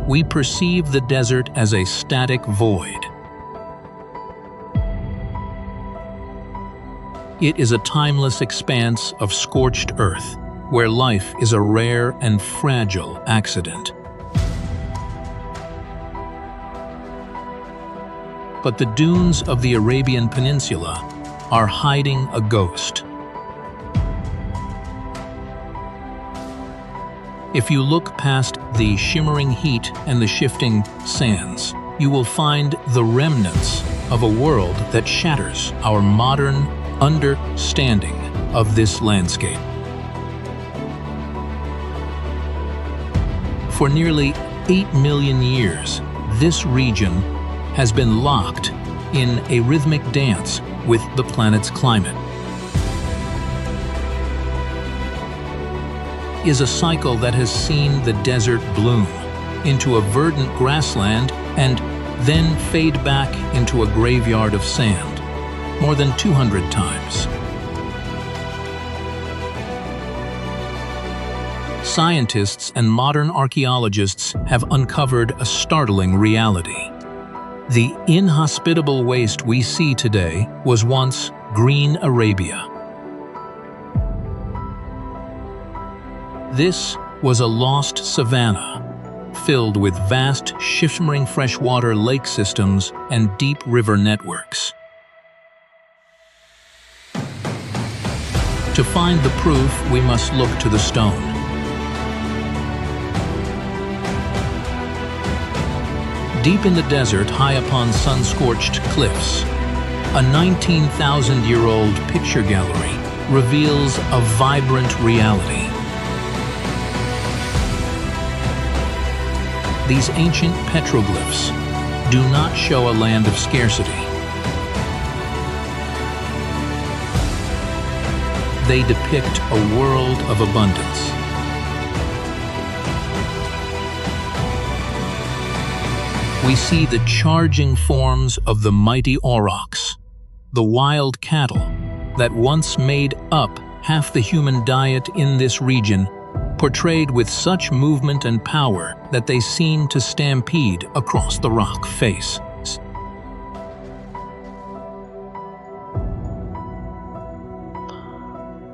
we perceive the desert as a static void. It is a timeless expanse of scorched earth, where life is a rare and fragile accident. But the dunes of the Arabian Peninsula are hiding a ghost. If you look past the shimmering heat and the shifting sands, you will find the remnants of a world that shatters our modern understanding of this landscape. For nearly 8 million years, this region has been locked in a rhythmic dance with the planet's climate. Is a cycle that has seen the desert bloom into a verdant grassland and then fade back into a graveyard of sand more than 200 times. Scientists and modern archaeologists have uncovered a startling reality. The inhospitable waste we see today was once green Arabia. This was a lost savanna, filled with vast, shimmering freshwater lake systems and deep river networks. To find the proof, we must look to the stone. Deep in the desert, high upon sun-scorched cliffs, a 19,000-year-old picture gallery reveals a vibrant reality. These ancient petroglyphs do not show a land of scarcity. They depict a world of abundance. We see the charging forms of the mighty aurochs, the wild cattle that once made up half the human diet in this region, portrayed with such movement and power that they seem to stampede across the rock face.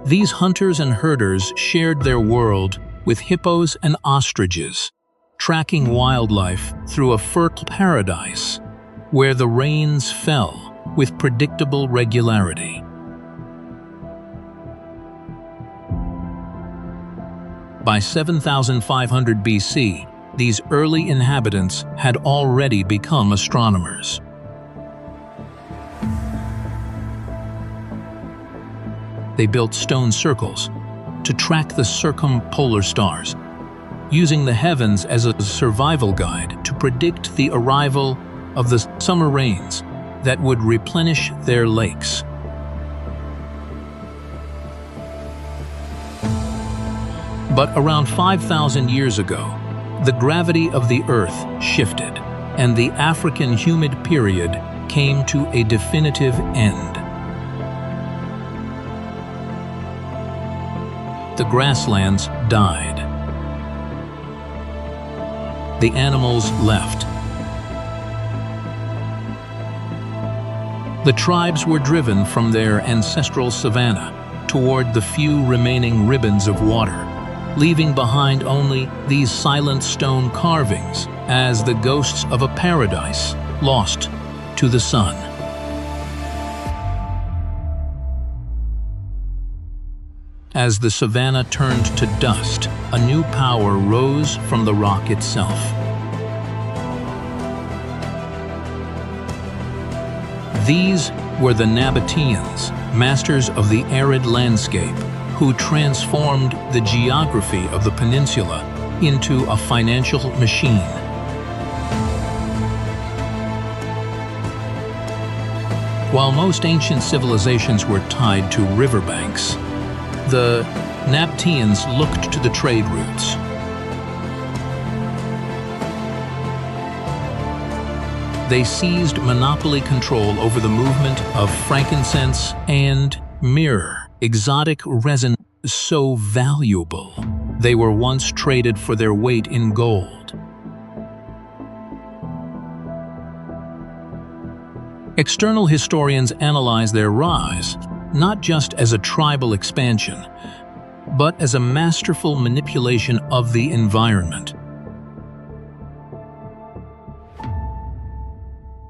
These hunters and herders shared their world with hippos and ostriches, tracking wildlife through a fertile paradise where the rains fell with predictable regularity. By 7,500 BC, these early inhabitants had already become astronomers. They built stone circles to track the circumpolar stars, using the heavens as a survival guide to predict the arrival of the summer rains that would replenish their lakes. But around 5,000 years ago, the gravity of the Earth shifted, and the African humid period came to a definitive end. The grasslands died. The animals left. The tribes were driven from their ancestral savanna toward the few remaining ribbons of water, leaving behind only these silent stone carvings as the ghosts of a paradise lost to the sun. As the savanna turned to dust, a new power rose from the rock itself. These were the Nabateans, masters of the arid landscape, who transformed the geography of the peninsula into a financial machine. While most ancient civilizations were tied to riverbanks, the Nabateans looked to the trade routes. They seized monopoly control over the movement of frankincense and myrrh, exotic resin so valuable they were once traded for their weight in gold. External historians analyze their rise not just as a tribal expansion, but as a masterful manipulation of the environment.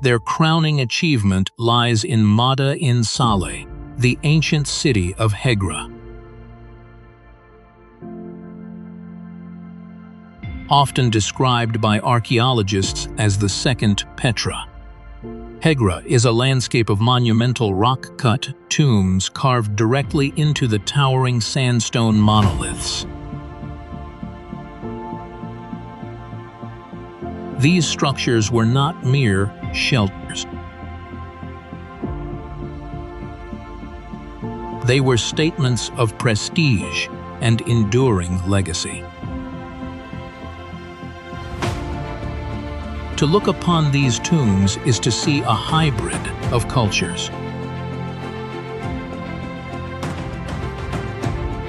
Their crowning achievement lies in Mada-in Saleh, the ancient city of Hegra. Often described by archaeologists as the second Petra, Hegra is a landscape of monumental rock-cut tombs carved directly into the towering sandstone monoliths. These structures were not mere shelters. They were statements of prestige and enduring legacy. To look upon these tombs is to see a hybrid of cultures.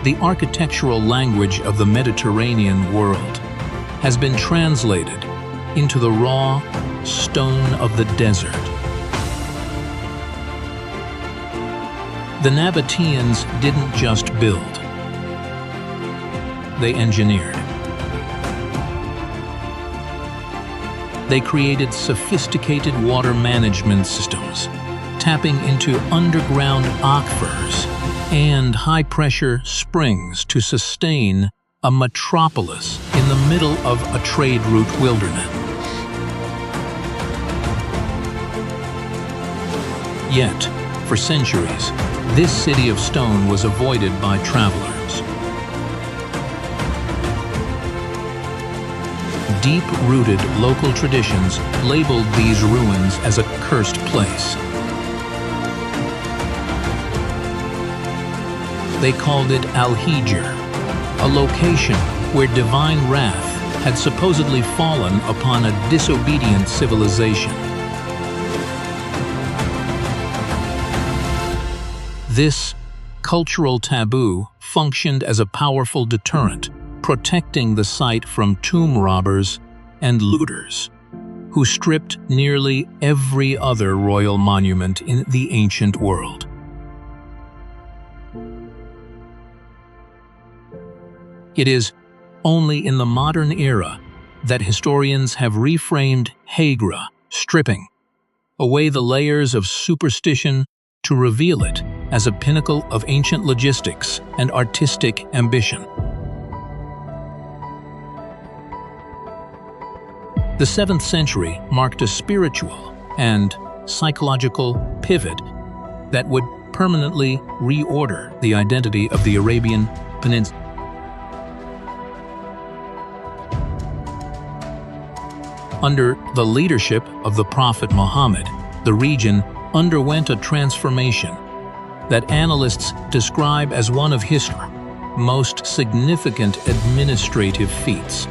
The architectural language of the Mediterranean world has been translated into the raw stone of the desert. The Nabateans didn't just build, they engineered. They created sophisticated water management systems, tapping into underground aquifers and high-pressure springs to sustain a metropolis in the middle of a trade route wilderness. Yet, for centuries, this city of stone was avoided by travelers. Deep-rooted local traditions labeled these ruins as a cursed place. They called it Al-Hijr, a location where divine wrath had supposedly fallen upon a disobedient civilization. This cultural taboo functioned as a powerful deterrent, protecting the site from tomb robbers and looters, who stripped nearly every other royal monument in the ancient world. It is only in the modern era that historians have reframed Hegra, stripping away the layers of superstition to reveal it as a pinnacle of ancient logistics and artistic ambition. The 7th century marked a spiritual and psychological pivot that would permanently reorder the identity of the Arabian Peninsula. Under the leadership of the Prophet Muhammad, the region underwent a transformation that analysts describe as one of history's most significant administrative feats.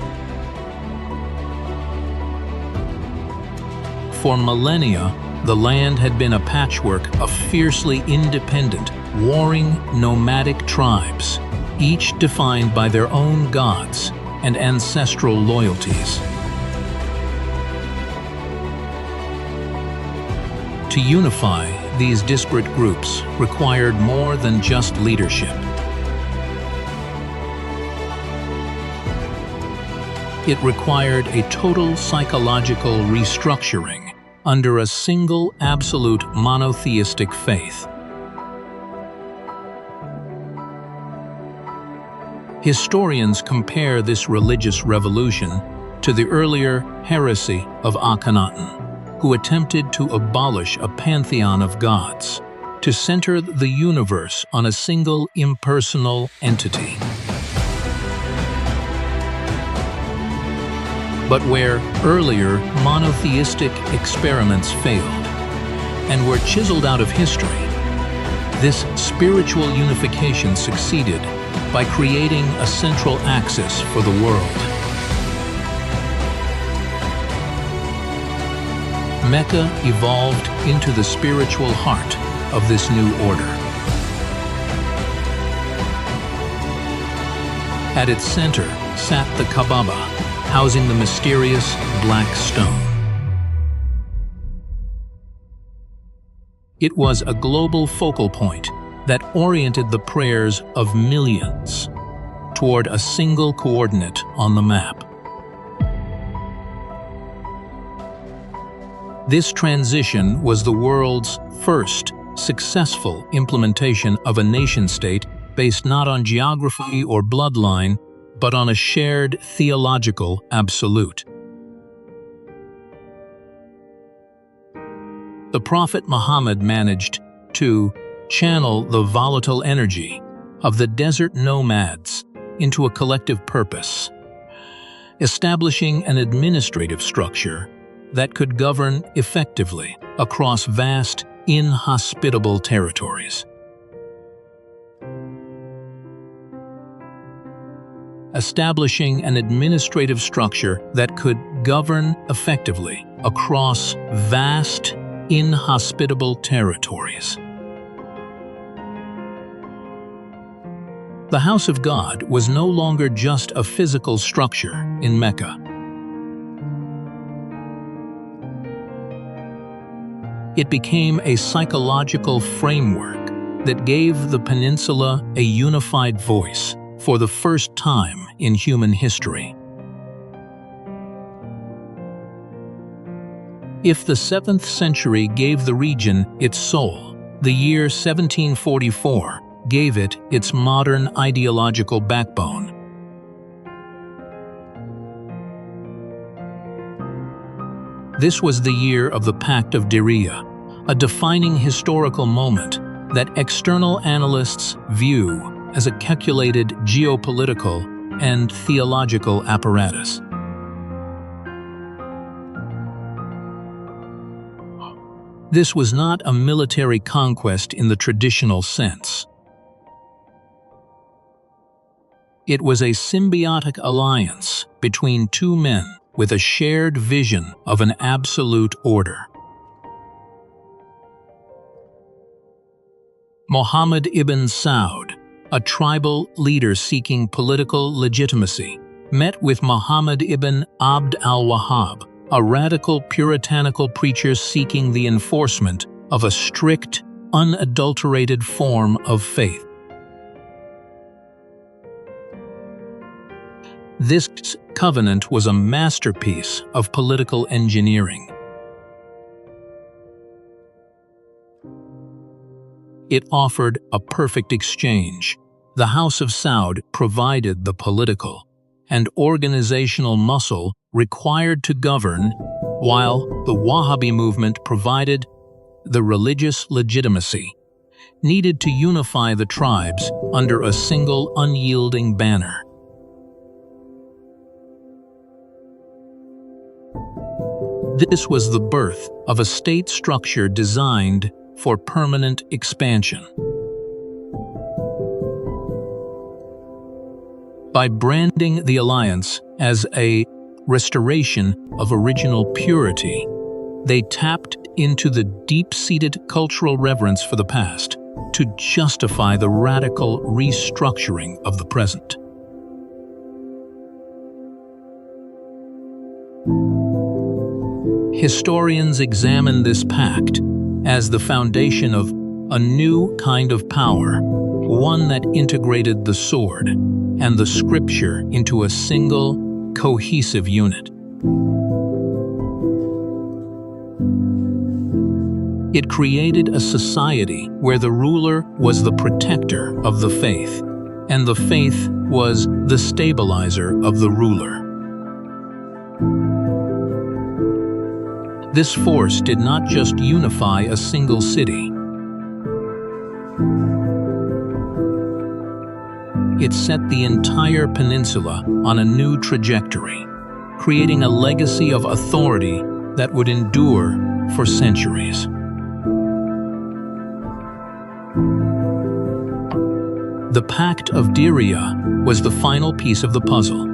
For millennia, the land had been a patchwork of fiercely independent, warring nomadic tribes, each defined by their own gods and ancestral loyalties. To unify these disparate groups required more than just leadership. It required a total psychological restructuring under a single absolute monotheistic faith. Historians compare this religious revolution to the earlier heresy of Akhenaten, who attempted to abolish a pantheon of gods, to center the universe on a single impersonal entity. But where earlier monotheistic experiments failed and were chiseled out of history, this spiritual unification succeeded by creating a central axis for the world. Mecca evolved into the spiritual heart of this new order. At its center sat the Kaaba, housing the mysterious black stone. It was a global focal point that oriented the prayers of millions toward a single coordinate on the map. This transition was the world's first successful implementation of a nation-state based not on geography or bloodline, but on a shared theological absolute. The Prophet Muhammad managed to channel the volatile energy of the desert nomads into a collective purpose, establishing an administrative structure that could govern effectively across vast, inhospitable territories. Establishing an administrative structure that could govern effectively across vast, inhospitable territories. The house of God was no longer just a physical structure in Mecca. It became a psychological framework that gave the peninsula a unified voice for the first time in human history. If the 7th century gave the region its soul, the year 1744 gave it its modern ideological backbone. This was the year of the Pact of Diriyah, a defining historical moment that external analysts view as a calculated geopolitical and theological apparatus. This was not a military conquest in the traditional sense. It was a symbiotic alliance between two men with a shared vision of an absolute order. Muhammad ibn Saud, a tribal leader seeking political legitimacy, met with Muhammad ibn Abd al-Wahhab, a radical puritanical preacher seeking the enforcement of a strict, unadulterated form of faith. This covenant was a masterpiece of political engineering. It offered a perfect exchange. The House of Saud provided the political and organizational muscle required to govern, while the Wahhabi movement provided the religious legitimacy needed to unify the tribes under a single unyielding banner. This was the birth of a state structure designed for permanent expansion. By branding the alliance as a restoration of original purity, they tapped into the deep-seated cultural reverence for the past to justify the radical restructuring of the present. Historians examine this pact as the foundation of a new kind of power, one that integrated the sword and the scripture into a single, cohesive unit. It created a society where the ruler was the protector of the faith, and the faith was the stabilizer of the ruler. This force did not just unify a single city. It set the entire peninsula on a new trajectory, creating a legacy of authority that would endure for centuries. The Pact of Diriyah was the final piece of the puzzle.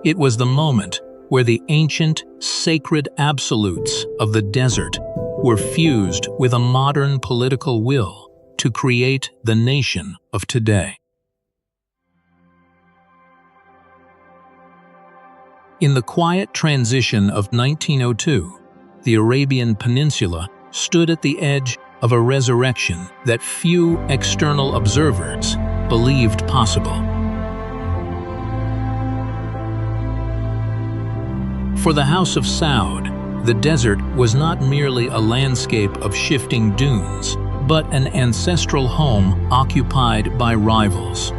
It was the moment where the ancient, sacred absolutes of the desert were fused with a modern political will to create the nation of today. In the quiet transition of 1902, the Arabian Peninsula stood at the edge of a resurrection that few external observers believed possible. For the House of Saud, the desert was not merely a landscape of shifting dunes, but an ancestral home occupied by rivals.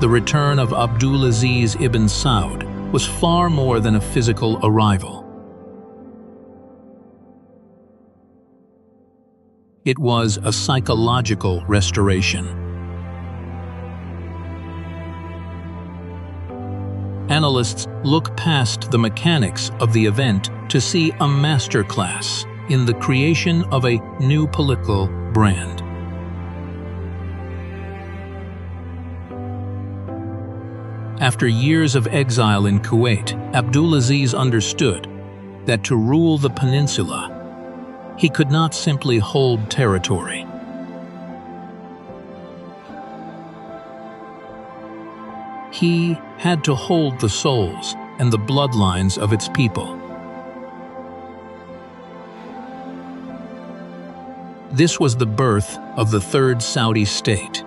The return of Abdulaziz ibn Saud was far more than a physical arrival. It was a psychological restoration. Analysts look past the mechanics of the event to see a masterclass in the creation of a new political brand. After years of exile in Kuwait, Abdulaziz understood that to rule the peninsula, he could not simply hold territory. He had to hold the souls and the bloodlines of its people. This was the birth of the Third Saudi State,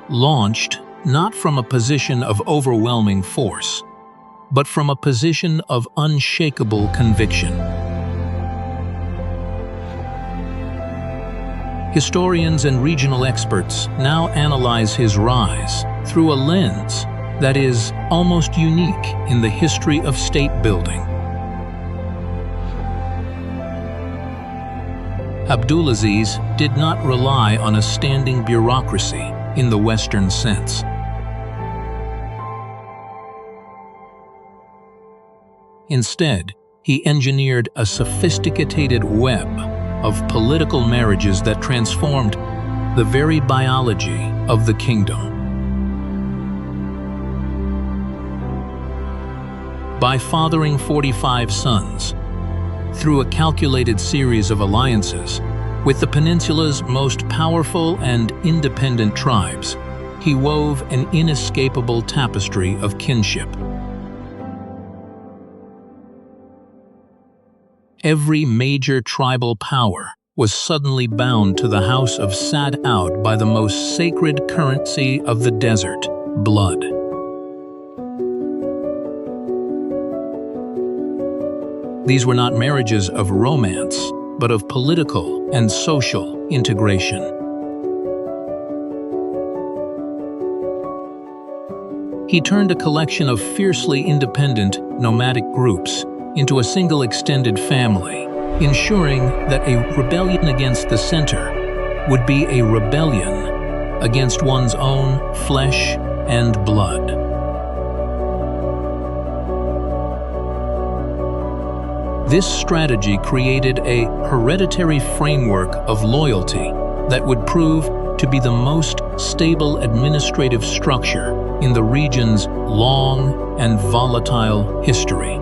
launched not from a position of overwhelming force, but from a position of unshakable conviction. Historians and regional experts now analyze his rise through a lens that is almost unique in the history of state building. Abdulaziz did not rely on a standing bureaucracy in the Western sense. Instead, he engineered a sophisticated web of political marriages that transformed the very biology of the kingdom. By fathering 45 sons, through a calculated series of alliances with the peninsula's most powerful and independent tribes, he wove an inescapable tapestry of kinship. Every major tribal power was suddenly bound to the House of Saud by the most sacred currency of the desert, blood. These were not marriages of romance, but of political and social integration. He turned a collection of fiercely independent, nomadic groups into a single extended family, ensuring that a rebellion against the center would be a rebellion against one's own flesh and blood. This strategy created a hereditary framework of loyalty that would prove to be the most stable administrative structure in the region's long and volatile history.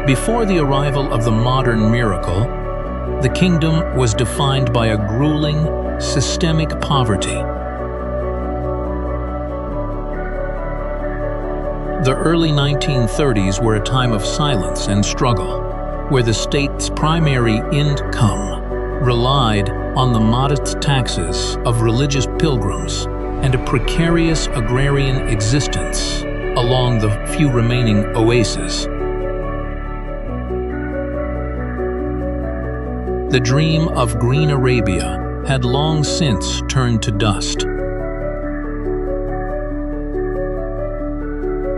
Before the arrival of the modern miracle, the kingdom was defined by a grueling, systemic poverty. The early 1930s were a time of silence and struggle, where the state's primary income relied on the modest taxes of religious pilgrims and a precarious agrarian existence along the few remaining oases. The dream of Green Arabia had long since turned to dust.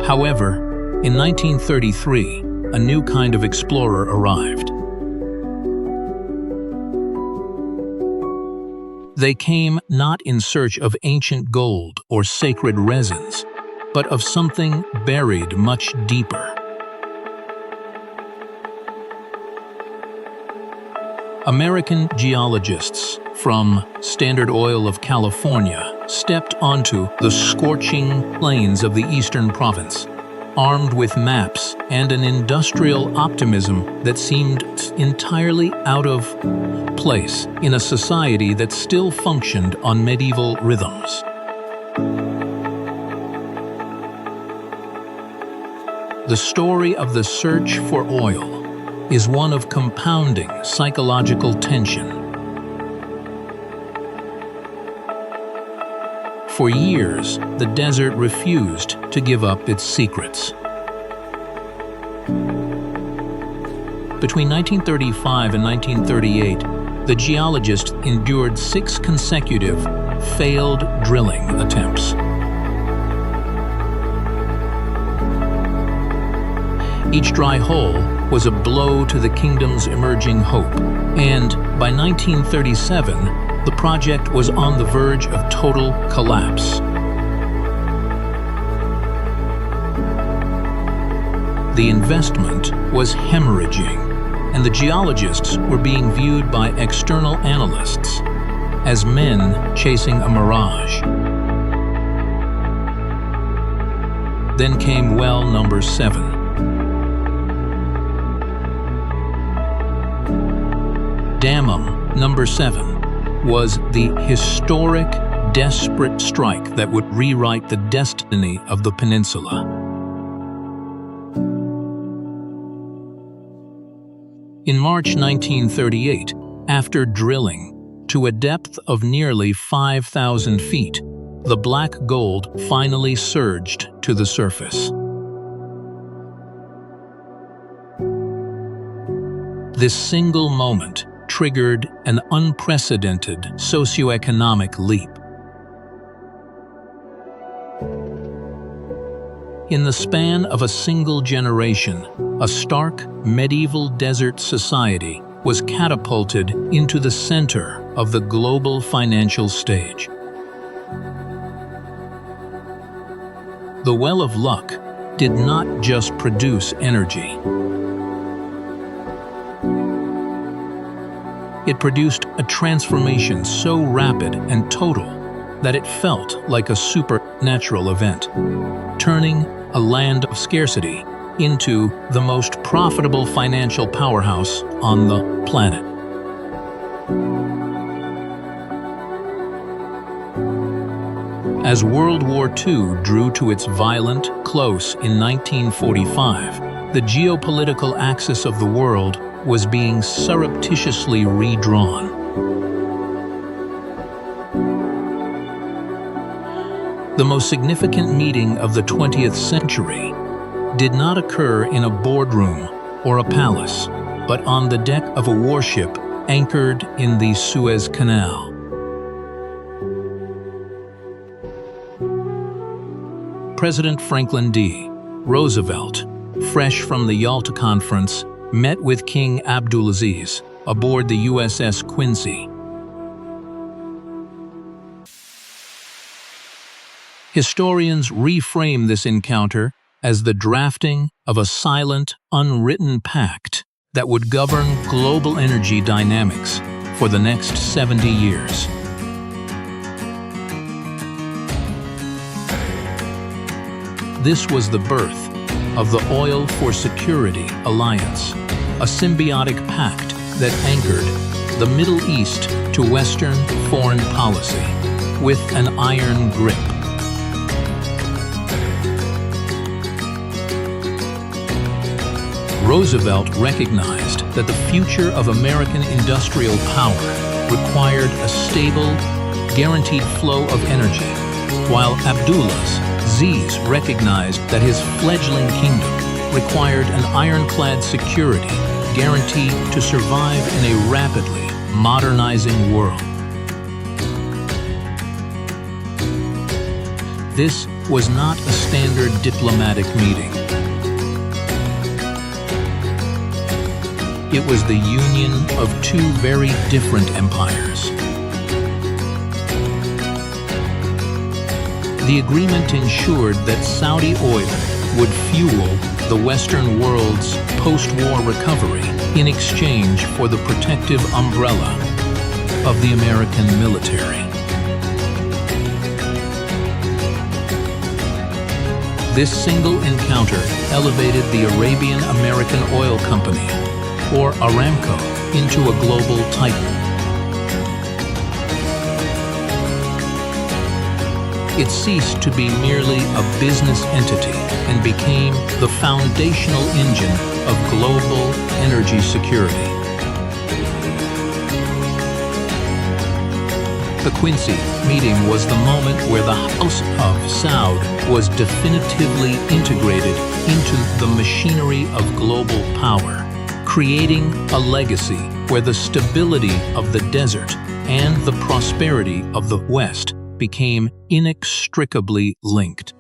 However, in 1933, a new kind of explorer arrived. They came not in search of ancient gold or sacred resins, but of something buried much deeper. American geologists from Standard Oil of California stepped onto the scorching plains of the Eastern Province, armed with maps and an industrial optimism that seemed entirely out of place in a society that still functioned on medieval rhythms. The story of the search for oil is one of compounding psychological tension. For years, the desert refused to give up its secrets. Between 1935 and 1938, the geologists endured 6 consecutive failed drilling attempts. Each dry hole was a blow to the kingdom's emerging hope, and by 1937, the project was on the verge of total collapse. The investment was hemorrhaging, and the geologists were being viewed by external analysts as men chasing a mirage. Then came well number 7. Dammam number 7 was the historic, desperate strike that would rewrite the destiny of the peninsula. In March 1938, after drilling to a depth of nearly 5,000 feet, the black gold finally surged to the surface. This single moment triggered an unprecedented socioeconomic leap. In the span of a single generation, a stark medieval desert society was catapulted into the center of the global financial stage. The well of luck did not just produce energy. It produced a transformation so rapid and total that it felt like a supernatural event, turning a land of scarcity into the most profitable financial powerhouse on the planet. As World War II drew to its violent close in 1945, the geopolitical axis of the world was being surreptitiously redrawn. The most significant meeting of the 20th century did not occur in a boardroom or a palace, but on the deck of a warship anchored in the Suez Canal. President Franklin D. Roosevelt, fresh from the Yalta Conference, met with King Abdulaziz aboard the USS Quincy. Historians reframe this encounter as the drafting of a silent, unwritten pact that would govern global energy dynamics for the next 70 years. This was the birth of the Oil for Security Alliance, a symbiotic pact that anchored the Middle East to Western foreign policy with an iron grip. Roosevelt recognized that the future of American industrial power required a stable, guaranteed flow of energy, while Abdulaziz recognized that his fledgling kingdom required an ironclad security guaranteed to survive in a rapidly modernizing world. This was not a standard diplomatic meeting. It was the union of two very different empires. The agreement ensured that Saudi oil would fuel the Western world's post-war recovery in exchange for the protective umbrella of the American military. This single encounter elevated the Arabian American Oil Company, or Aramco, into a global titan. It ceased to be merely a business entity and became the foundational engine of global energy security. The Quincy meeting was the moment where the House of Saud was definitively integrated into the machinery of global power, creating a legacy where the stability of the desert and the prosperity of the West became inextricably linked.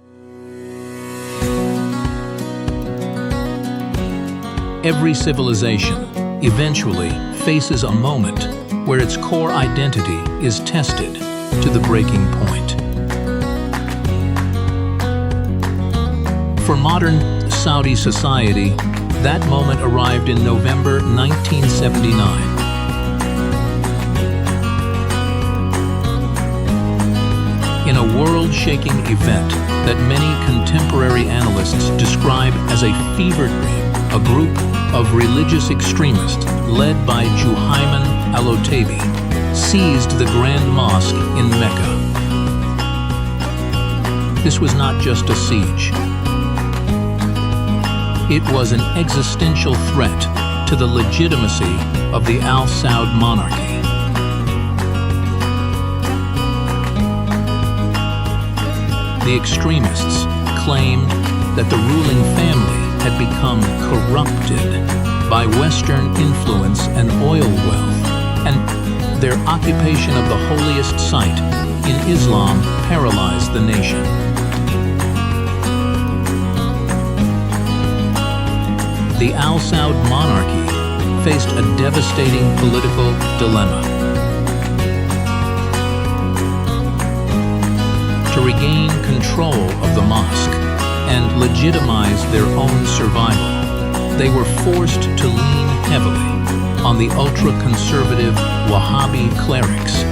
Every civilization eventually faces a moment where its core identity is tested to the breaking point. For modern Saudi society, that moment arrived in November 1979. In a world-shaking event that many contemporary analysts describe as a fever dream, a group of religious extremists led by Juhayman al-Otaibi seized the Grand Mosque in Mecca. This was not just a siege. It was an existential threat to the legitimacy of the Al Saud monarchy. The extremists claimed that the ruling family had become corrupted by Western influence and oil wealth, and their occupation of the holiest site in Islam paralyzed the nation. The Al Saud monarchy faced a devastating political dilemma. To regain control of the mosque and legitimize their own survival, they were forced to lean heavily on the ultra-conservative Wahhabi clerics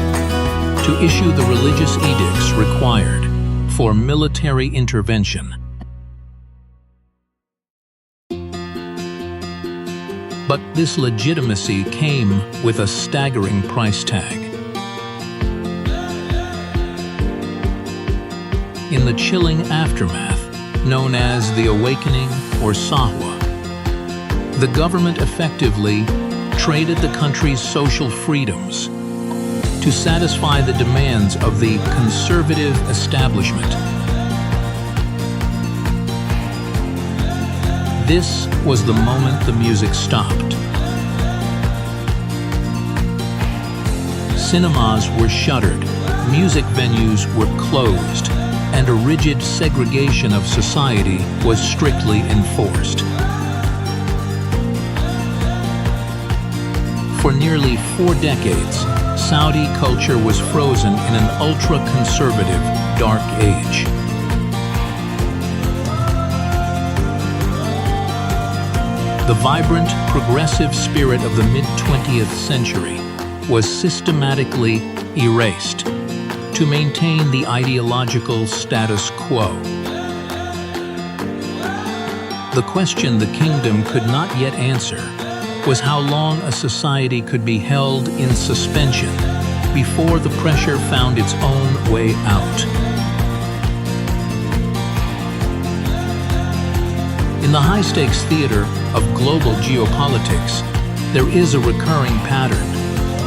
to issue the religious edicts required for military intervention. But this legitimacy came with a staggering price tag. In the chilling aftermath, known as the Awakening or Sahwa, the government effectively traded the country's social freedoms to satisfy the demands of the conservative establishment. This was the moment the music stopped. Cinemas were shuttered, music venues were closed, and a rigid segregation of society was strictly enforced. For nearly 4 decades, Saudi culture was frozen in an ultra-conservative dark age. The vibrant, progressive spirit of the mid-20th century was systematically erased to maintain the ideological status quo. The question the kingdom could not yet answer was how long a society could be held in suspension before the pressure found its own way out. In the high-stakes theater of global geopolitics, there is a recurring pattern.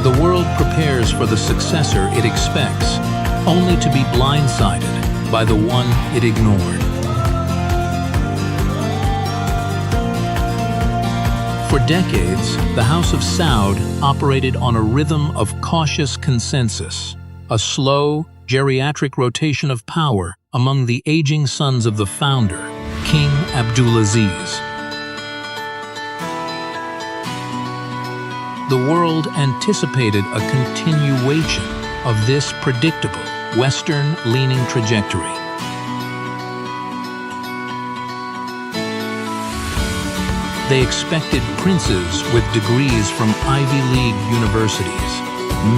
The world prepares for the successor it expects, only to be blindsided by the one it ignored. For decades, the House of Saud operated on a rhythm of cautious consensus, a slow, geriatric rotation of power among the aging sons of the founder, King Abdulaziz. The world anticipated a continuation of this predictable, Western-leaning trajectory. They expected princes with degrees from Ivy League universities,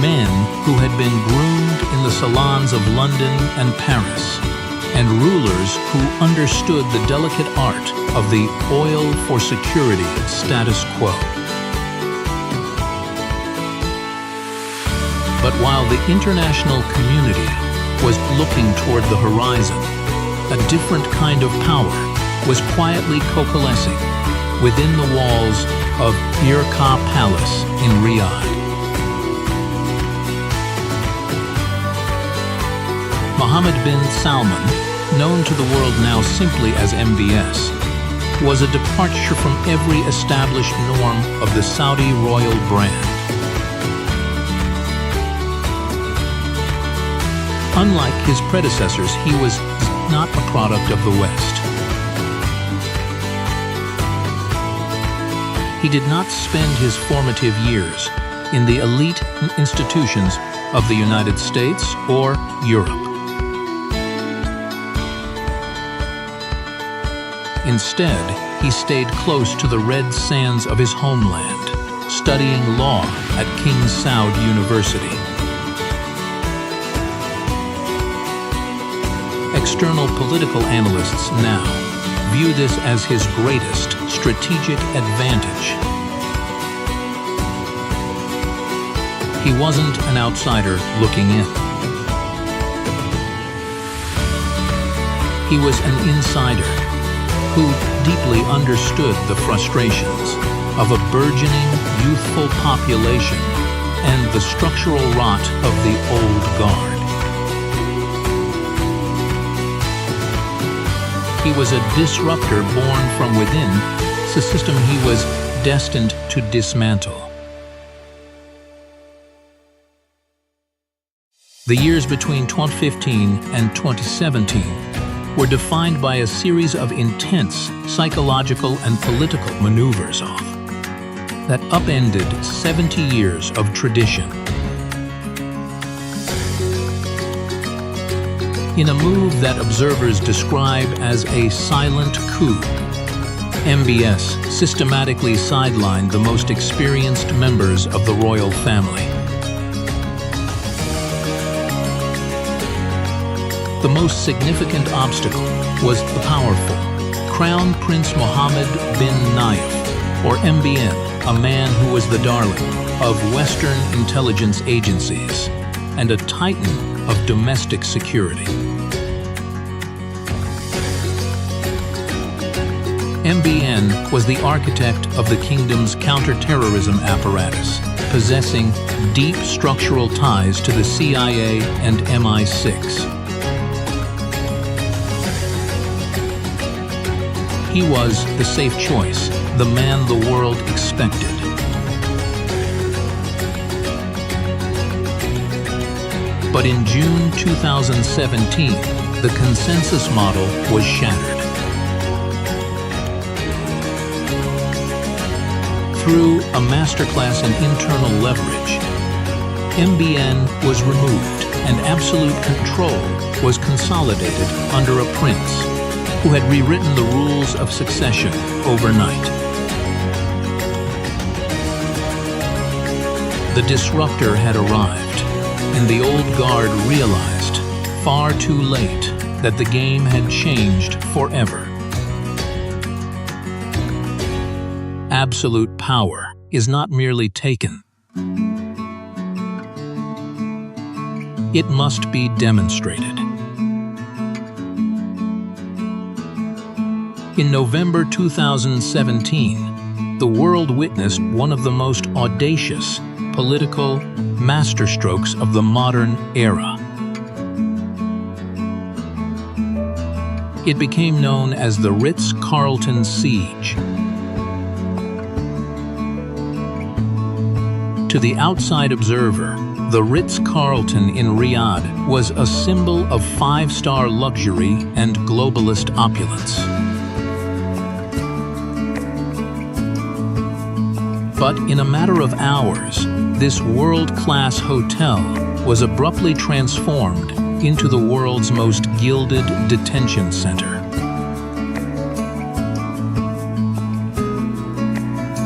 men who had been groomed in the salons of London and Paris, and rulers who understood the delicate art of the oil for security status quo. But while the international community was looking toward the horizon, a different kind of power was quietly coalescing within the walls of Irqa Palace in Riyadh. Mohammed bin Salman, known to the world now simply as MBS, was a departure from every established norm of the Saudi royal brand. Unlike his predecessors, he was not a product of the West. He did not spend his formative years in the elite institutions of the United States or Europe. Instead, he stayed close to the red sands of his homeland, studying law at King Saud University. External political analysts now view this as his greatest strategic advantage. He wasn't an outsider looking in. He was an insider who deeply understood the frustrations of a burgeoning youthful population and the structural rot of the old guard. He was a disruptor born from within the system he was destined to dismantle. The years between 2015 and 2017 were defined by a series of intense psychological and political maneuvers that upended 70 years of tradition. In a move that observers describe as a silent coup, MBS systematically sidelined the most experienced members of the royal family. The most significant obstacle was the powerful Crown Prince Mohammed bin Nayef, or MBN, a man who was the darling of Western intelligence agencies and a titan of domestic security. MBN was the architect of the kingdom's counter-terrorism apparatus, possessing deep structural ties to the CIA and MI6. He was the safe choice, the man the world expected. But in June 2017, the consensus model was shattered. Through a masterclass in internal leverage, MBN was removed and absolute control was consolidated under a prince who had rewritten the rules of succession overnight. The disruptor had arrived, and the old guard realized, far too late, that the game had changed forever. Absolute power is not merely taken. It must be demonstrated. In November 2017, the world witnessed one of the most audacious political masterstrokes of the modern era. It became known as the Ritz-Carlton Siege. To the outside observer, the Ritz-Carlton in Riyadh was a symbol of five-star luxury and globalist opulence. But in a matter of hours, this world-class hotel was abruptly transformed into the world's most gilded detention center.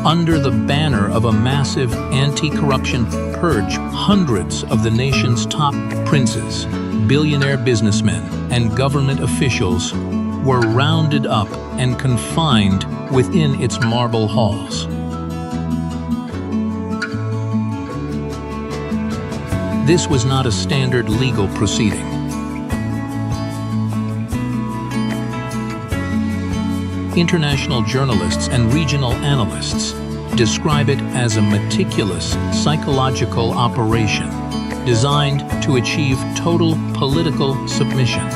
Under the banner of a massive anti-corruption purge, hundreds of the nation's top princes, billionaire businessmen and government officials were rounded up and confined within its marble halls. This was not a standard legal proceeding. International journalists and regional analysts describe it as a meticulous psychological operation designed to achieve total political submission.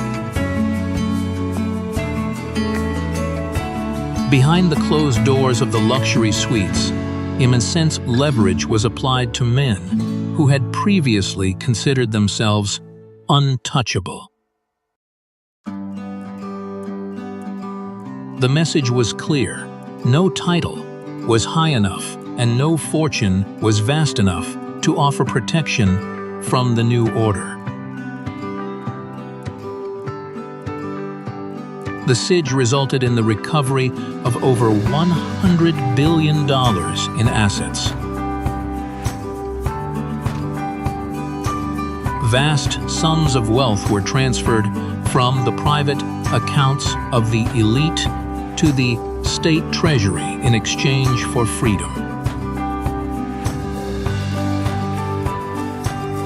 Behind the closed doors of the luxury suites, immense leverage was applied to men who had previously considered themselves untouchable. The message was clear: no title was high enough and no fortune was vast enough to offer protection from the new order. The siege resulted in the recovery of over $100 billion in assets. Vast sums of wealth were transferred from the private accounts of the elite to the state treasury in exchange for freedom.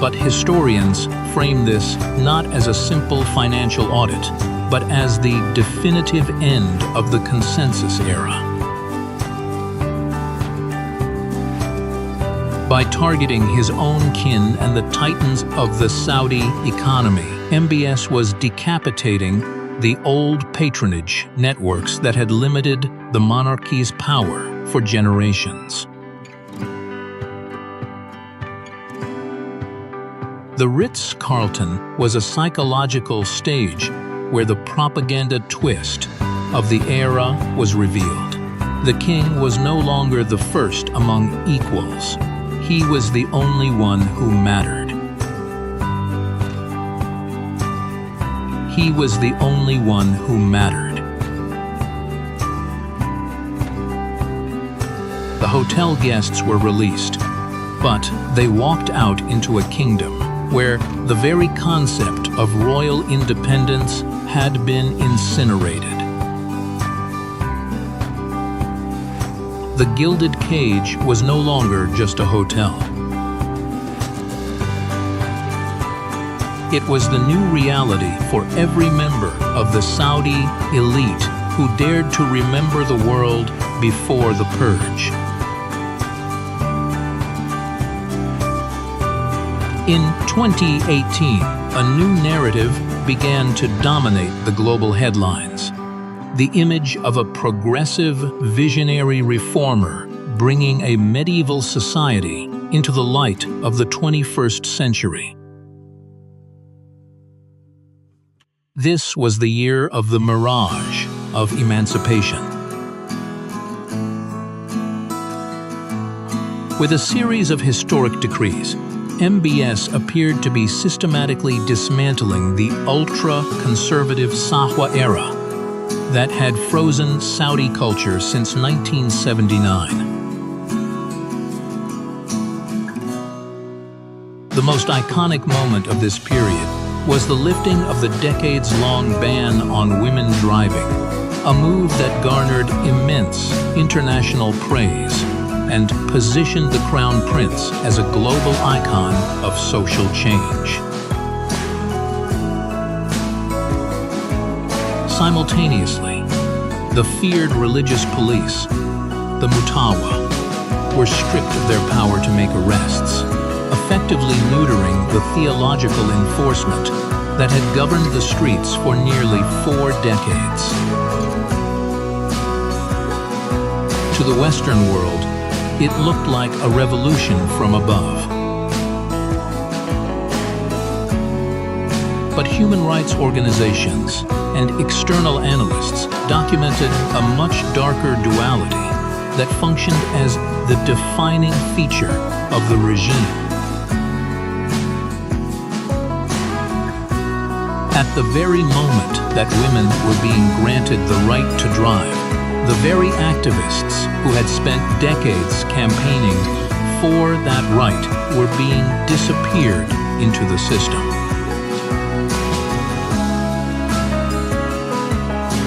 But historians frame this not as a simple financial audit, but as the definitive end of the consensus era. By targeting his own kin and the titans of the Saudi economy, MBS was decapitating the old patronage networks that had limited the monarchy's power for generations. The Ritz-Carlton was a psychological stage where the propaganda twist of the era was revealed. The king was no longer the first among equals. He was the only one who mattered. He was the only one who mattered. The hotel guests were released, but they walked out into a kingdom where the very concept of royal independence had been incinerated. The Gilded Cage was no longer just a hotel. It was the new reality for every member of the Saudi elite who dared to remember the world before the purge. In 2018, a new narrative began to dominate the global headlines. The image of a progressive, visionary reformer bringing a medieval society into the light of the 21st century. This was the year of the mirage of emancipation. With a series of historic decrees, MBS appeared to be systematically dismantling the ultra-conservative Sahwa era that had frozen Saudi culture since 1979. The most iconic moment of this period was the lifting of the decades-long ban on women driving, a move that garnered immense international praise and positioned the Crown Prince as a global icon of social change. Simultaneously, the feared religious police, the Mutawa, were stripped of their power to make arrests, effectively neutering the theological enforcement that had governed the streets for nearly 4 decades. To the Western world, it looked like a revolution from above. But human rights organizations and external analysts documented a much darker duality that functioned as the defining feature of the regime. At the very moment that women were being granted the right to drive, the very activists who had spent decades campaigning for that right were being disappeared into the system.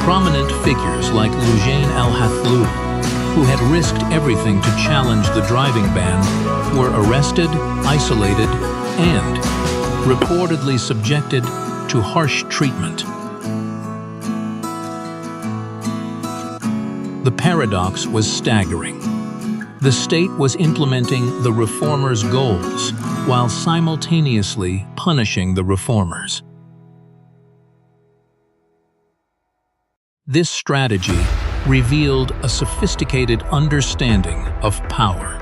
Prominent figures like Lujain al-Hathloul, who had risked everything to challenge the driving ban, were arrested, isolated, and reportedly subjected to harsh treatment. The paradox was staggering. The state was implementing the reformers' goals while simultaneously punishing the reformers. This strategy revealed a sophisticated understanding of power.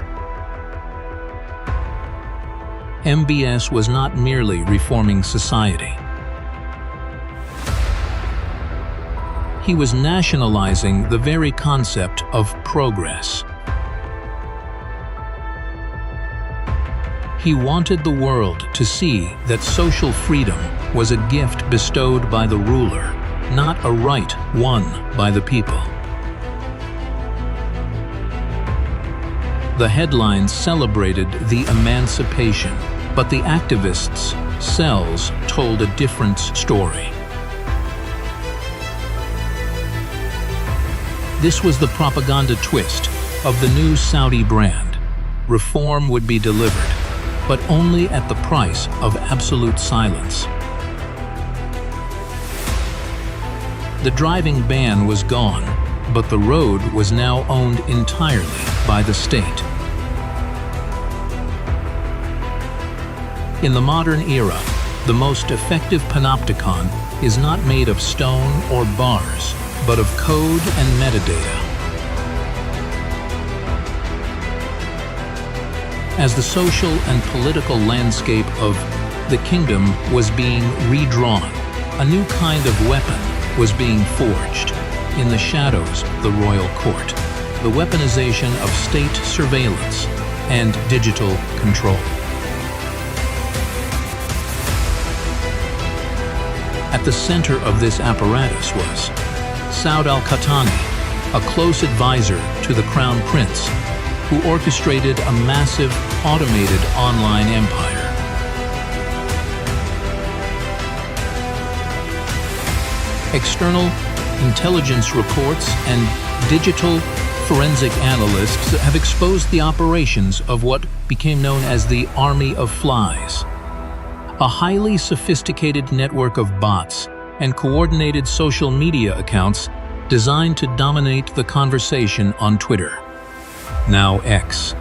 MBS was not merely reforming society. He was nationalizing the very concept of progress. He wanted the world to see that social freedom was a gift bestowed by the ruler, not a right won by the people. The headlines celebrated the emancipation, but the activists' cells told a different story. This was the propaganda twist of the new Saudi brand. Reform would be delivered, but only at the price of absolute silence. The driving ban was gone, but the road was now owned entirely by the state. In the modern era, the most effective panopticon is not made of stone or bars, but of code and metadata. As the social and political landscape of the kingdom was being redrawn, a new kind of weapon was being forged in the shadows of the royal court, the weaponization of state surveillance and digital control. At the center of this apparatus was Saud al-Qahtani, a close advisor to the crown prince, who orchestrated a massive, automated online empire. External intelligence reports and digital forensic analysts have exposed the operations of what became known as the Army of Flies, a highly sophisticated network of bots and coordinated social media accounts designed to dominate the conversation on Twitter, now X.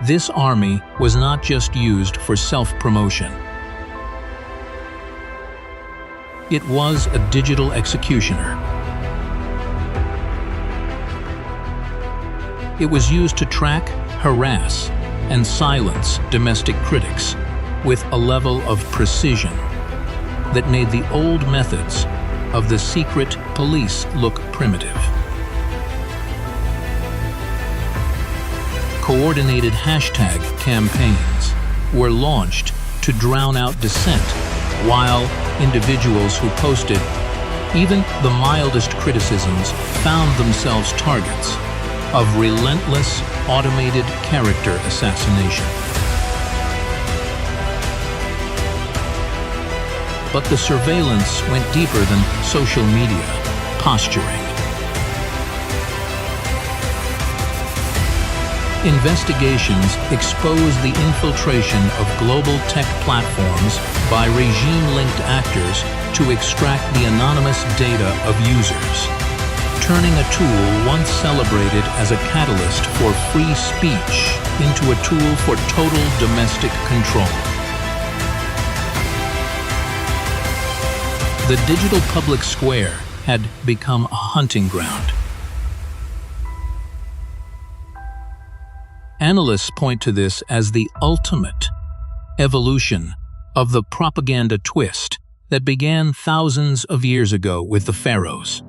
This army was not just used for self-promotion. It was a digital executioner. It was used to track, harass, and silence domestic critics with a level of precision that made the old methods of the secret police look primitive. Coordinated hashtag campaigns were launched to drown out dissent, while individuals who posted even the mildest criticisms found themselves targets of relentless automated character assassination. But the surveillance went deeper than social media posturing. Investigations exposed the infiltration of global tech platforms by regime-linked actors to extract the anonymous data of users, turning a tool once celebrated as a catalyst for free speech into a tool for total domestic control. The digital public square had become a hunting ground. Analysts point to this as the ultimate evolution of the propaganda twist that began thousands of years ago with the pharaohs.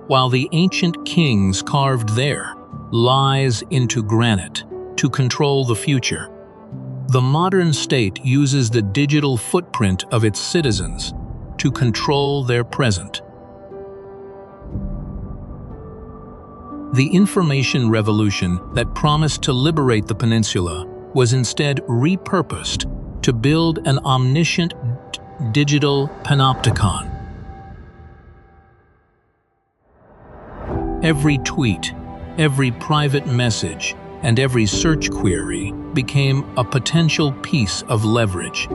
While the ancient kings carved their lies into granite to control the future, the modern state uses the digital footprint of its citizens to control their present. The information revolution that promised to liberate the peninsula was instead repurposed to build an omniscient digital panopticon. Every tweet, every private message, and every search query became a potential piece of leverage.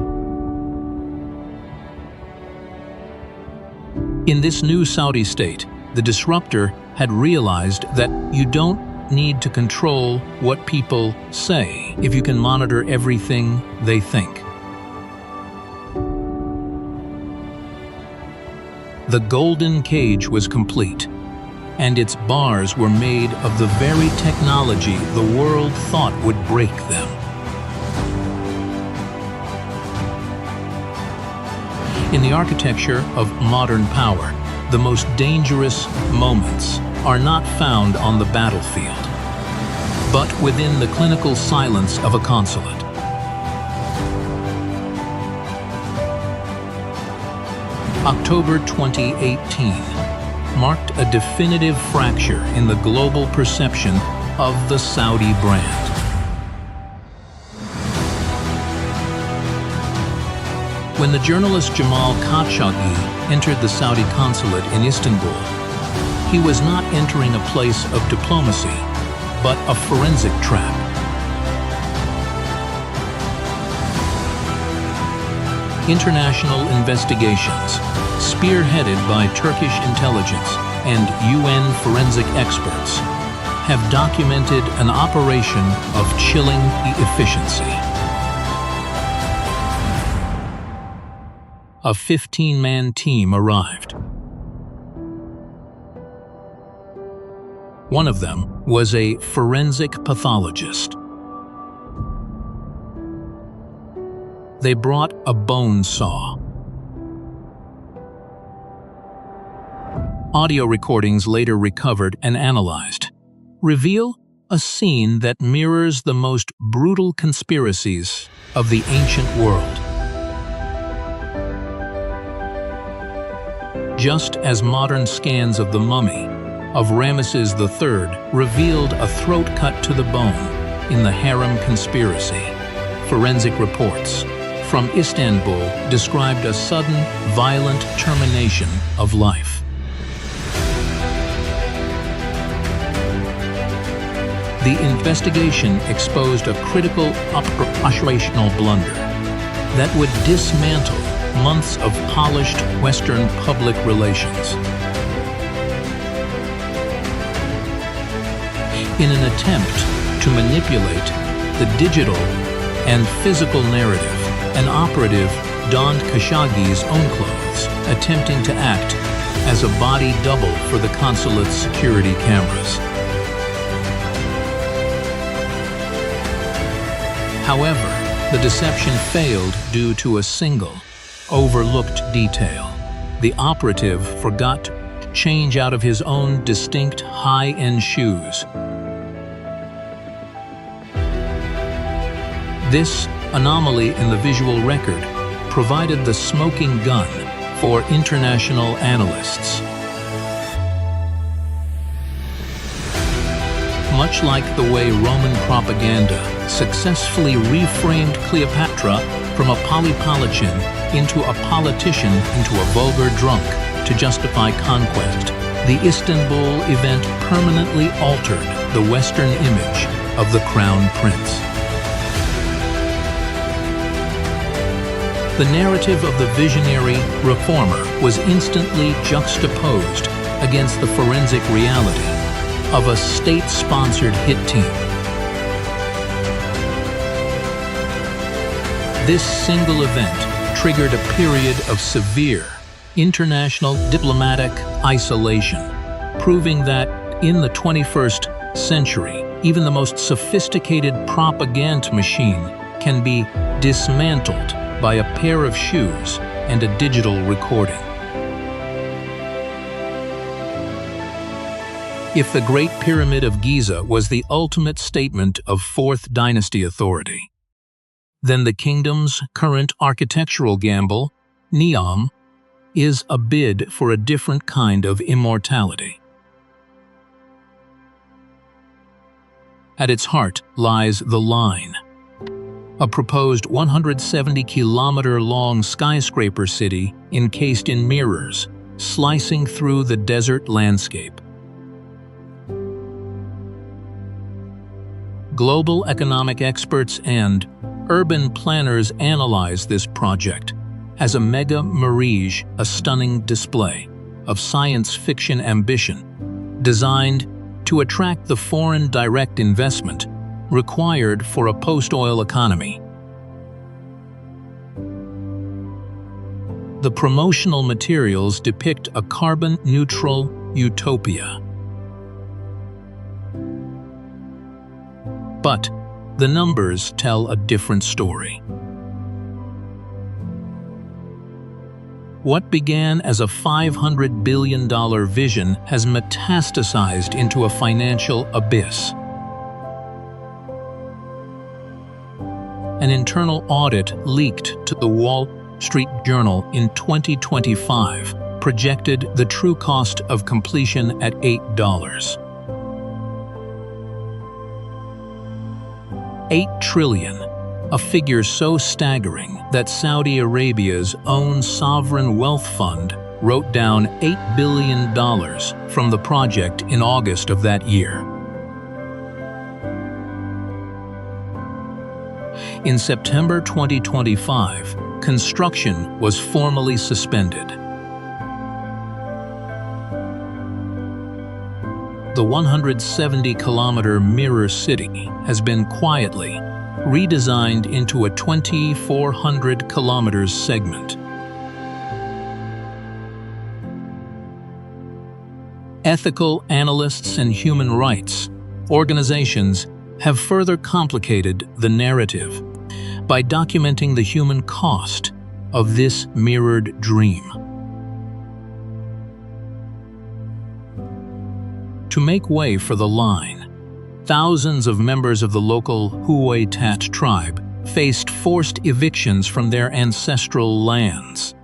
In this new Saudi state, the disruptor had realized that you don't need to control what people say if you can monitor everything they think. The golden cage was complete, and its bars were made of the very technology the world thought would break them. In the architecture of modern power, the most dangerous moments are not found on the battlefield, but within the clinical silence of a consulate. October 2018 marked a definitive fracture in the global perception of the Saudi brand. When the journalist Jamal Khashoggi entered the Saudi consulate in Istanbul, he was not entering a place of diplomacy, but a forensic trap. International investigations, spearheaded by Turkish intelligence and UN forensic experts, have documented an operation of chilling efficiency. A 15-man team arrived. One of them was a forensic pathologist. They brought a bone saw. Audio recordings later recovered and analyzed reveal a scene that mirrors the most brutal conspiracies of the ancient world. Just as modern scans of the mummy of Ramesses III revealed a throat cut to the bone in the harem conspiracy, forensic reports from Istanbul described a sudden, violent termination of life. The investigation exposed a critical operational blunder that would dismantle months of polished Western public relations. In an attempt to manipulate the digital and physical narrative, an operative donned Khashoggi's own clothes, attempting to act as a body double for the consulate's security cameras. However, the deception failed due to a single, overlooked detail. The operative forgot to change out of his own distinct high-end shoes. This anomaly in the visual record provided the smoking gun for international analysts. Much like the way Roman propaganda successfully reframed Cleopatra from a polypolitan into a politician into a vulgar drunk to justify conquest, the Istanbul event permanently altered the Western image of the Crown Prince. The narrative of the visionary reformer was instantly juxtaposed against the forensic reality of a state-sponsored hit team. This single event triggered a period of severe international diplomatic isolation, proving that in the 21st century, even the most sophisticated propaganda machine can be dismantled by a pair of shoes and a digital recording. If the Great Pyramid of Giza was the ultimate statement of Fourth Dynasty authority, then the kingdom's current architectural gamble, Neom, is a bid for a different kind of immortality. At its heart lies the line, a proposed 170-kilometer-long skyscraper city encased in mirrors, slicing through the desert landscape. Global economic experts and urban planners analyze this project as a mega-mirage, a stunning display of science fiction ambition, designed to attract the foreign direct investment required for a post-oil economy. The promotional materials depict a carbon-neutral utopia. But the numbers tell a different story. What began as a $500 billion vision has metastasized into a financial abyss. An internal audit leaked to the Wall Street Journal in 2025 projected the true cost of completion at $8. $8 trillion, a figure so staggering that Saudi Arabia's own sovereign wealth fund wrote down $8 billion from the project in August of that year. In September 2025, construction was formally suspended. The 170-kilometer mirror city has been quietly redesigned into a 2,400 kilometers segment. Ethical analysts and human rights organizations have further complicated the narrative by documenting the human cost of this mirrored dream. To make way for the line, thousands of members of the local Huaytat tribe faced forced evictions from their ancestral lands.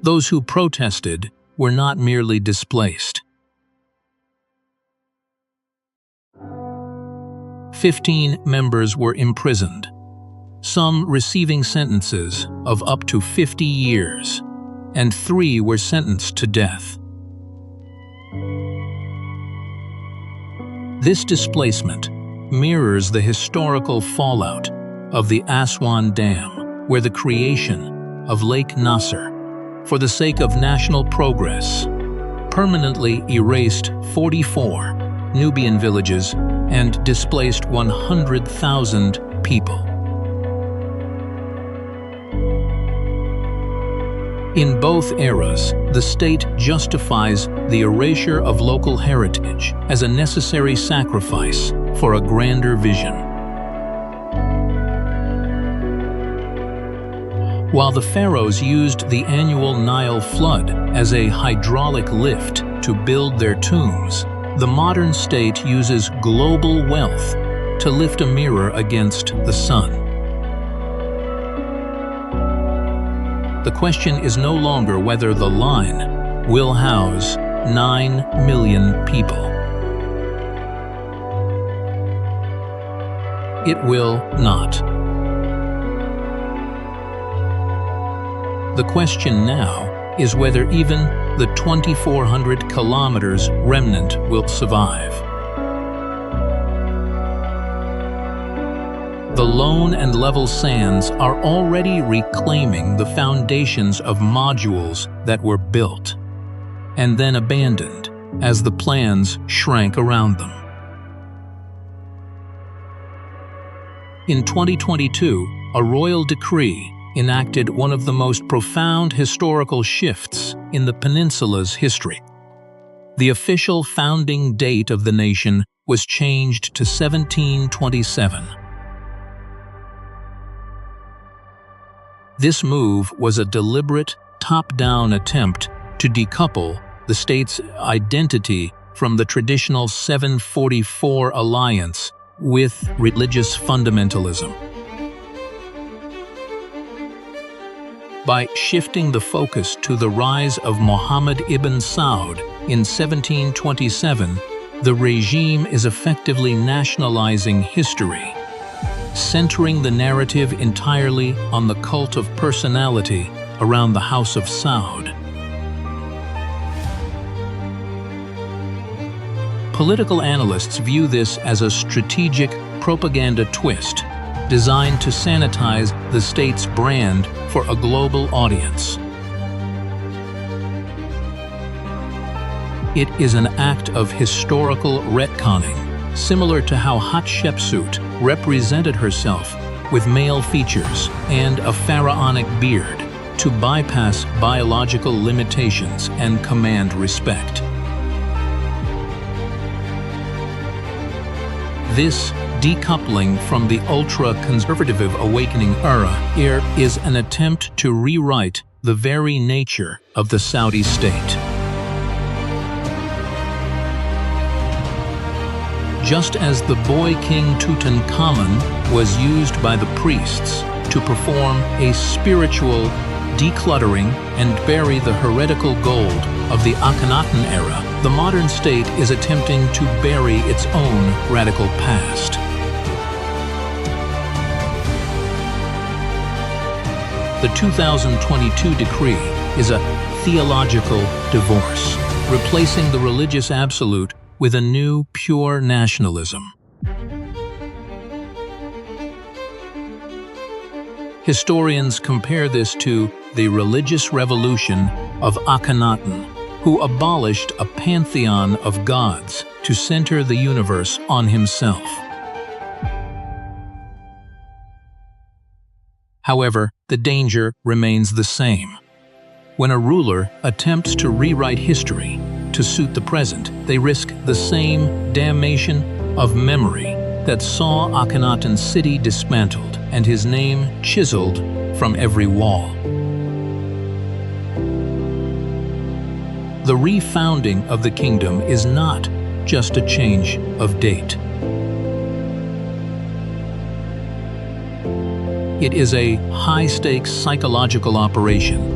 Those who protested were not merely displaced. 15 members were imprisoned, some receiving sentences of up to 50 years, and 3 were sentenced to death. This displacement mirrors the historical fallout of the Aswan Dam, where the creation of Lake Nasser, for the sake of national progress, permanently erased 44 Nubian villages and displaced 100,000 people. In both eras, the state justifies the erasure of local heritage as a necessary sacrifice for a grander vision. While the pharaohs used the annual Nile flood as a hydraulic lift to build their tombs, the modern state uses global wealth to lift a mirror against the sun. The question is no longer whether the line will house 9 million people. It will not. The question now is whether even the 2,400 kilometers remnant will survive. The lone and level sands are already reclaiming the foundations of modules that were built and then abandoned as the plans shrank around them. In 2022, a royal decree enacted one of the most profound historical shifts in the peninsula's history. The official founding date of the nation was changed to 1727. This move was a deliberate, top-down attempt to decouple the state's identity from the traditional 744 alliance with religious fundamentalism. By shifting the focus to the rise of Muhammad ibn Saud in 1727, the regime is effectively nationalizing history, centering the narrative entirely on the cult of personality around the House of Saud. Political analysts view this as a strategic propaganda twist designed to sanitize the state's brand for a global audience. It is an act of historical retconning, similar to how Hatshepsut represented herself with male features and a pharaonic beard to bypass biological limitations and command respect. This decoupling from the ultra-conservative awakening era is an attempt to rewrite the very nature of the Saudi state. Just as the boy king Tutankhamun was used by the priests to perform a spiritual decluttering and bury the heretical gold of the Akhenaten era, the modern state is attempting to bury its own radical past. The 2022 decree is a theological divorce, replacing the religious absolute with a new pure nationalism. Historians compare this to the religious revolution of Akhenaten, who abolished a pantheon of gods to center the universe on himself. However, the danger remains the same. When a ruler attempts to rewrite history to suit the present, they risk the same damnation of memory that saw Akhenaten's city dismantled and his name chiseled from every wall. The refounding of the kingdom is not just a change of date. It is a high-stakes psychological operation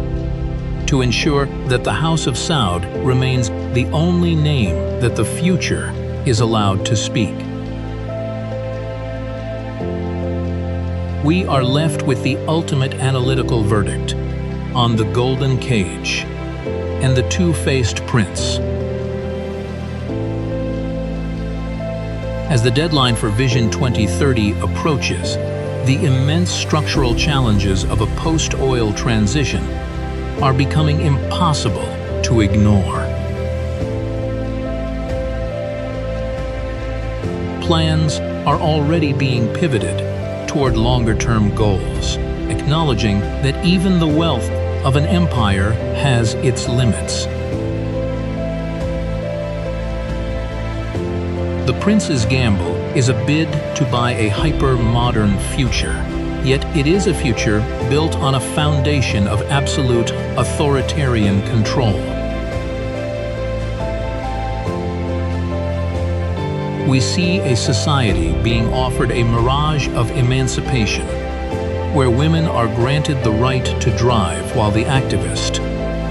to ensure that the House of Saud remains the only name that the future is allowed to speak. We are left with the ultimate analytical verdict on the golden cage and the two-faced prince. As the deadline for Vision 2030 approaches, the immense structural challenges of a post-oil transition are becoming impossible to ignore. Plans are already being pivoted toward longer-term goals, acknowledging that even the wealth of an empire has its limits. The Prince's Gamble is a bid to buy a hyper-modern future, yet it is a future built on a foundation of absolute authoritarian control. We see a society being offered a mirage of emancipation, where women are granted the right to drive while the activists,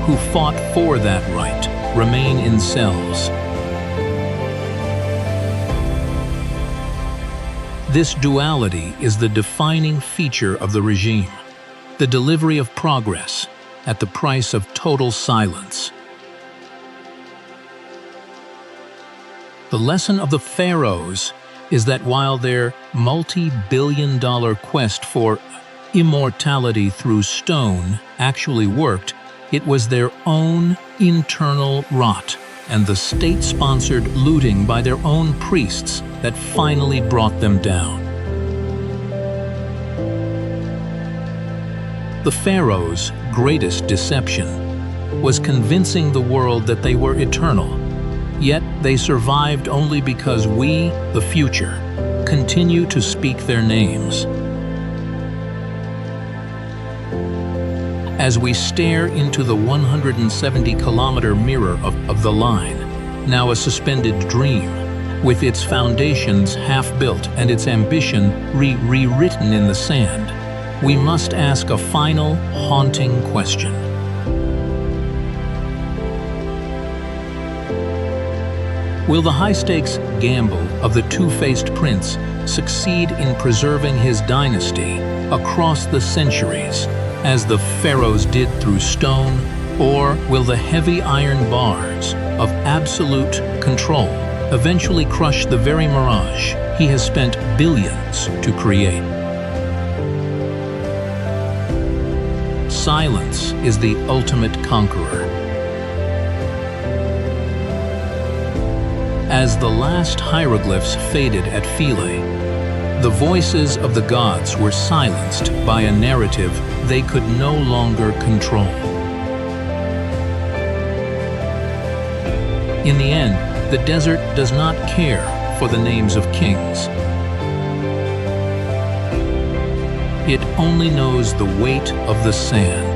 who fought for that right, remain in cells. This duality is the defining feature of the regime, the delivery of progress at the price of total silence. The lesson of the pharaohs is that while their multi-billion-dollar quest for immortality through stone actually worked, it was their own internal rot and the state-sponsored looting by their own priests that finally brought them down. The pharaohs' greatest deception was convincing the world that they were eternal, yet they survived only because we, the future, continue to speak their names. As we stare into the 170-kilometer mirror of the line, now a suspended dream, with its foundations half-built and its ambition rewritten in the sand, we must ask a final, haunting question. Will the high-stakes gamble of the two-faced prince succeed in preserving his dynasty across the centuries, as the pharaohs did through stone, or will the heavy iron bars of absolute control eventually crush the very mirage he has spent billions to create? Silence is the ultimate conqueror. As the last hieroglyphs faded at Philae, the voices of the gods were silenced by a narrative they could no longer control. In the end, the desert does not care for the names of kings. It only knows the weight of the sand.